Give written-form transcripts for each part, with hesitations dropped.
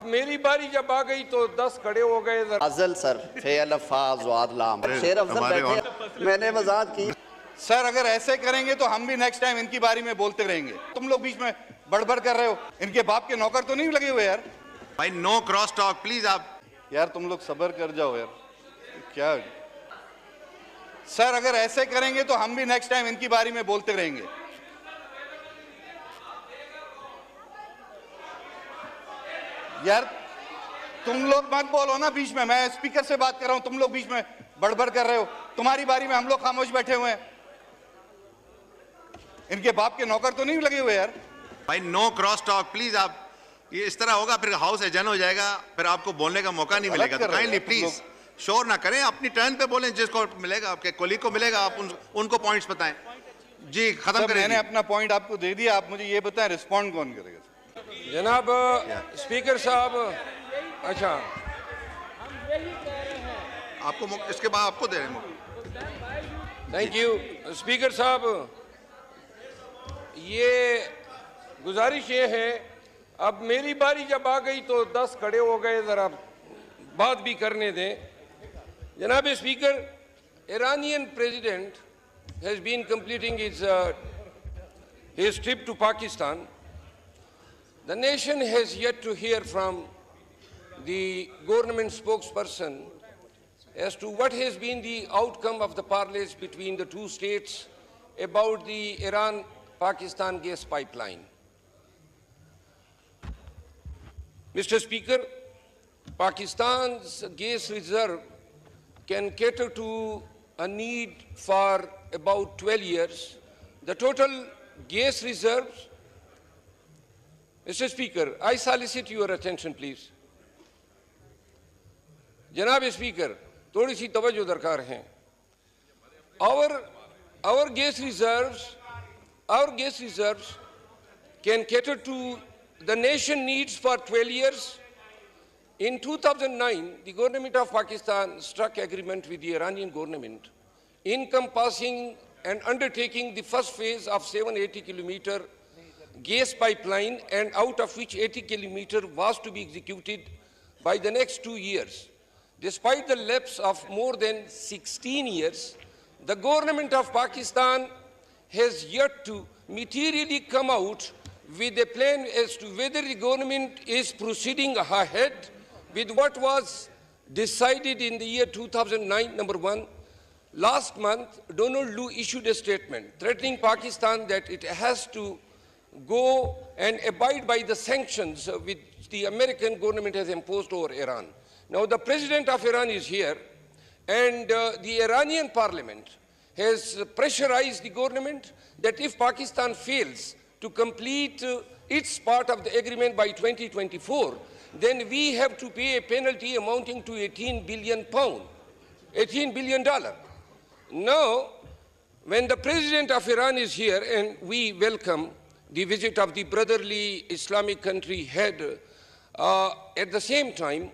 میری باری جب آ گئی تو 10 کھڑے ہو گئے. ازل سر فعل فاز واد لام شیر افضل بیٹھے میں نے وضاحت کی. سر اگر ایسے کریں گے تو ہم بھی نیکسٹ ٹائم ان کی باری میں بولتے رہیں گے. تم لوگ بیچ میں بڑبڑ کر رہے ہو. ان کے باپ کے نوکر تو نہیں لگے ہوئے یار. بھائی نو کراس ٹاک پلیز. آپ یار تم لوگ صبر کر جاؤ یار. کیا سر اگر ایسے کریں گے تو ہم بھی نیکسٹ ٹائم ان کی باری میں بولتے رہیں گے. یار تم لوگ مت بولو نا بیچ میں اسپیکر سے بات کر رہا ہوں. تم لوگ بیچ میں بڑبڑ کر رہے ہو. تمہاری باری میں ہم لوگ خاموش بیٹھے ہوئے ہیں. ان کے باپ کے نوکر تو نہیں لگے ہوئے یار. بھائی نو کراس ٹاک پلیز. آپ یہ اس طرح ہوگا پھر ہاؤس ایجن ہو جائے گا, پھر آپ کو بولنے کا موقع نہیں ملے گا. تو کائنڈلی پلیز شور نہ کریں, اپنی ٹرن پہ بولیں. جس کو ملے گا آپ کے کولیگ کو ملے گا آپ ان کو پوائنٹس بتائیں. جی ختم کریں. میں نے اپنا پوائنٹ آپ کو دے دیا. آپ مجھے یہ بتائیں رسپونڈ کون کرے گا. جناب اسپیکر صاحب, اچھا آپ کو اس کے بعد آپ کو دے رہے ہیں. تھینک یو اسپیکر صاحب. یہ گزارش یہ ہے, اب میری باری جب آ گئی تو 10 کھڑے ہو گئے, ذرا بات بھی کرنے دیں. جناب speaker, Iranian president has been completing his trip to Pakistan. The nation has yet to hear from the government spokesperson as to what has been the outcome of the parleys between the two states about the Iran-Pakistan gas pipeline. Mr. Speaker, Pakistan's gas reserve can cater to a need for about 12 years. The total gas reserves. Mr. Speaker, I solicit your attention, please. Janab Speaker, थोड़ी सी तवज्जो दरकार है. Our gas reserves can cater to the nation needs for 12 years. In 2009, the government of Pakistan struck agreement with the Iranian government encompassing and undertaking the first phase of 780-kilometer gas pipeline, and out of which 80 kilometer was to be executed by the next 2 years. Despite the lapse of more than 16 years, the government of Pakistan has yet to materially come out with a plan as to whether the government is proceeding ahead with what was decided in the year 2009, number one. Last month, Donald Lu issued a statement threatening Pakistan that it has to go and abide by the sanctions which the American government has imposed over Iran. Now, the president of Iran is here, and the Iranian parliament has pressurized the government that if Pakistan fails to complete its part of the agreement by 2024, then we have to pay a penalty amounting to £18 billion. Now, when the president of Iran is here, and we welcome the visit of the brotherly Islamic country head, at the same time,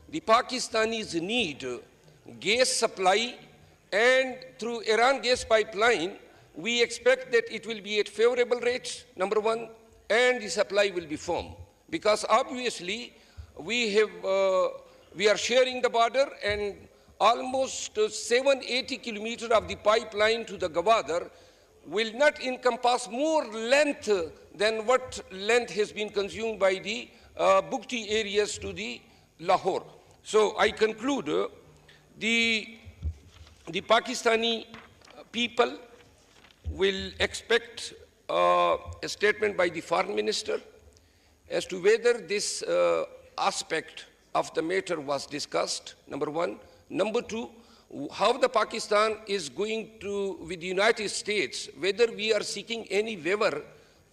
the Pakistanis need gas supply, and through Iran gas pipeline, we expect that it will be at favorable rates, number one, and the supply will be firm. Because obviously, we are sharing the border, and almost 780 kilometers of the pipeline to the Gwadar will not encompass more length than what length has been consumed by the Bukti areas to the Lahore. So I conclude, the Pakistani people will expect a statement by the foreign minister as to whether this aspect of the matter was discussed, number one. Number two, how the Pakistan is going to, with the United States, whether we are seeking any waiver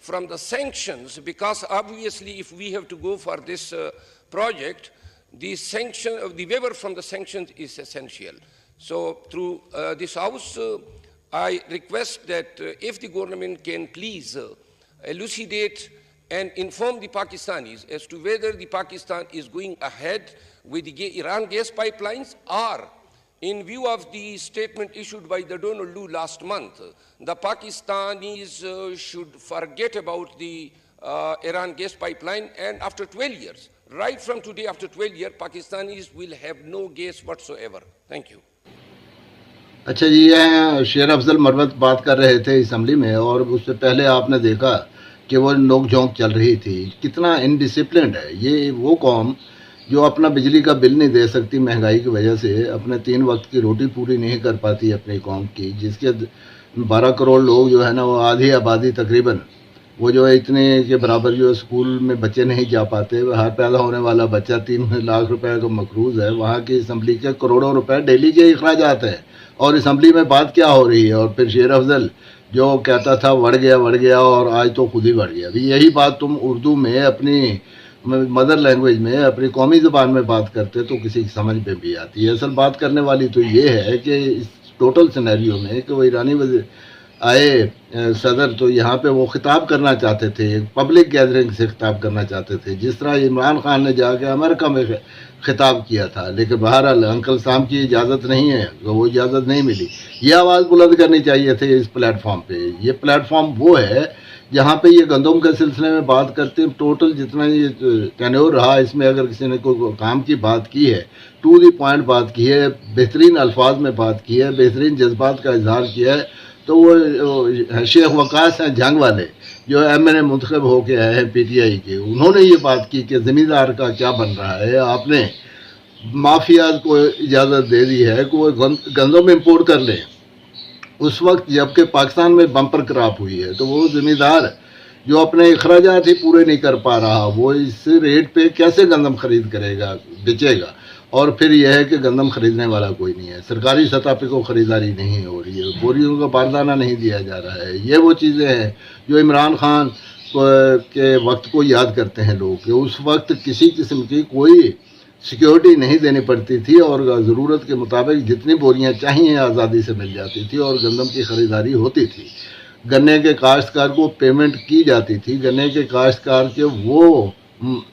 from the sanctions, because obviously if we have to go for this project, the waiver from the sanctions is essential. So through this House, I request that if the government can please elucidate and inform the Pakistanis as to whether the Pakistan is going ahead with the Iran gas pipelines, or in view of the statement issued by the Donald Lu last month, the Pakistanis should forget about the Iran gas pipeline, and after 12 years, right from today after 12 years, Pakistanis will have no gas whatsoever. Thank you. اچھا جی، یہ شیر افضل مروت بات کر رہے تھے assembly میں، اور اس سے پہلے آپ نے دیکھا کہ وہ نوک جھونک چل رہی تھی. کتنا انڈسپلنڈ ہے یہ وہ قوم جو اپنا بجلی کا بل نہیں دے سکتی مہنگائی کی وجہ سے، اپنے 3 وقت کی روٹی پوری نہیں کر پاتی اپنی قوم کی، جس کے 12 کروڑ لوگ جو ہے نا، وہ آدھی آبادی تقریباً وہ جو ہے اتنے کے برابر جو اسکول میں بچے نہیں جا پاتے. ہر پیدا ہونے والا بچہ 3 لاکھ روپے کا مقروض ہے. وہاں کی اسمبلی کے کروڑوں روپے ڈیلی کے اخراجات ہیں، اور اسمبلی میں بات کیا ہو رہی ہے. اور پھر شیر افضل جو کہتا تھا بڑھ گیا اور آج تو خود ہی بڑھ گیا. ابھی یہی بات تم اردو میں اپنی مدر لینگویج میں اپنی قومی زبان میں بات کرتے تو کسی کی سمجھ میں بھی آتی ہے. اصل بات کرنے والی تو یہ ہے کہ اس ٹوٹل سینیریو میں کہ وہ ایرانی آئے صدر تو یہاں پہ وہ خطاب کرنا چاہتے تھے، پبلک گیدرنگ سے خطاب کرنا چاہتے تھے، جس طرح عمران خان نے جا کے امریکہ میں خطاب کیا تھا. لیکن بہرحال انکل سام کی اجازت نہیں ہے، وہ اجازت نہیں ملی. یہ آواز بلند کرنی چاہیے تھے اس پلیٹ فارم پہ. یہ پلیٹ فارم وہ ہے جہاں پہ یہ گندم کے سلسلے میں بات کرتے ہیں. ٹوٹل جتنا یہ ٹینیور رہا اس میں اگر کسی نے کوئی کام کی بات کی ہے، ٹو دی پوائنٹ بات کی ہے، بہترین الفاظ میں بات کی ہے، بہترین جذبات کا اظہار کیا ہے، تو وہ شیخ وقاص ہیں جنگ والے جو ایم این اے منتخب ہو کے آئے ہیں پی ٹی آئی کے. انہوں نے یہ بات کی کہ زمیندار کا کیا بن رہا ہے. آپ نے مافیاز کو اجازت دے دی ہے کہ وہ گندم امپورٹ کر لیں اس وقت جب کہ پاکستان میں بمپر کراپ ہوئی ہے. تو وہ زمیندار جو اپنے اخراجات ہی پورے نہیں کر پا رہا، وہ اس ریٹ پہ کیسے گندم خرید کرے گا، بیچے گا. اور پھر یہ ہے کہ گندم خریدنے والا کوئی نہیں ہے، سرکاری سطح پہ کوئی خریداری نہیں ہو رہی ہے، بوریوں کا باردانہ نہیں دیا جا رہا ہے. یہ وہ چیزیں ہیں جو عمران خان کے وقت کو یاد کرتے ہیں لوگ، کہ اس وقت کسی قسم کی کوئی سیکیورٹی نہیں دینی پڑتی تھی، اور ضرورت کے مطابق جتنی بوریاں چاہیے آزادی سے مل جاتی تھی، اور گندم کی خریداری ہوتی تھی. گنے کے کاشتکار کو پیمنٹ کی جاتی تھی. گنے کے کاشتکار کے وہ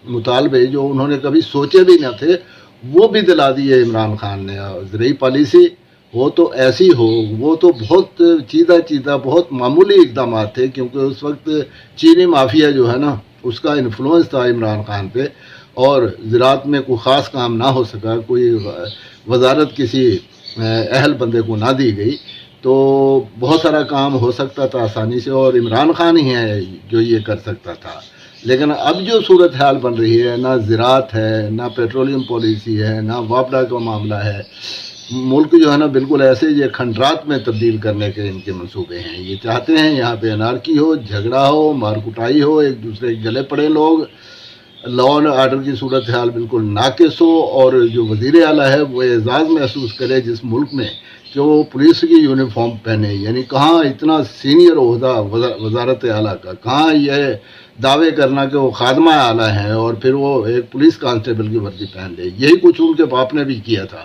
مطالبے جو انہوں نے کبھی سوچے بھی نہ تھے وہ بھی دلا دیے عمران خان نے. زرعی پالیسی وہ تو ایسی ہو، وہ تو بہت چیدہ بہت معمولی اقدامات تھے، کیونکہ اس وقت چینی مافیا جو ہے نا اس کا انفلوئنس تھا عمران خان پہ، اور زراعت میں کوئی خاص کام نہ ہو سکا، کوئی وزارت کسی اہل بندے کو نہ دی گئی، تو بہت سارا کام ہو سکتا تھا آسانی سے، اور عمران خان ہی ہے جو یہ کر سکتا تھا. لیکن اب جو صورتحال بن رہی ہے، نہ زراعت ہے، نہ پیٹرولیم پالیسی ہے، نہ وابڈا کا معاملہ ہے. ملک جو ہے نا بالکل ایسے یہ کھنڈرات میں تبدیل کرنے کے ان کے منصوبے ہیں. یہ چاہتے ہیں یہاں پہ انارکی ہو، جھگڑا ہو، مار کٹائی ہو، ایک دوسرے کے گلے پڑے لوگ، لا اینڈ آرڈر کی صورتحال بالکل ناقص ہو، اور جو وزیر اعلیٰ ہے وہ اعزاز محسوس کرے جس ملک میں کہ وہ پولیس کی یونیفارم پہنے. یعنی کہاں اتنا سینئر عہدہ وزارت اعلیٰ کا، کہاں یہ دعوے کرنا کہ وہ خادمہ اعلیٰ ہیں اور پھر وہ ایک پولیس کانسٹیبل کی وردی پہن لے. یہی کچھ ان کے باپ نے بھی کیا تھا.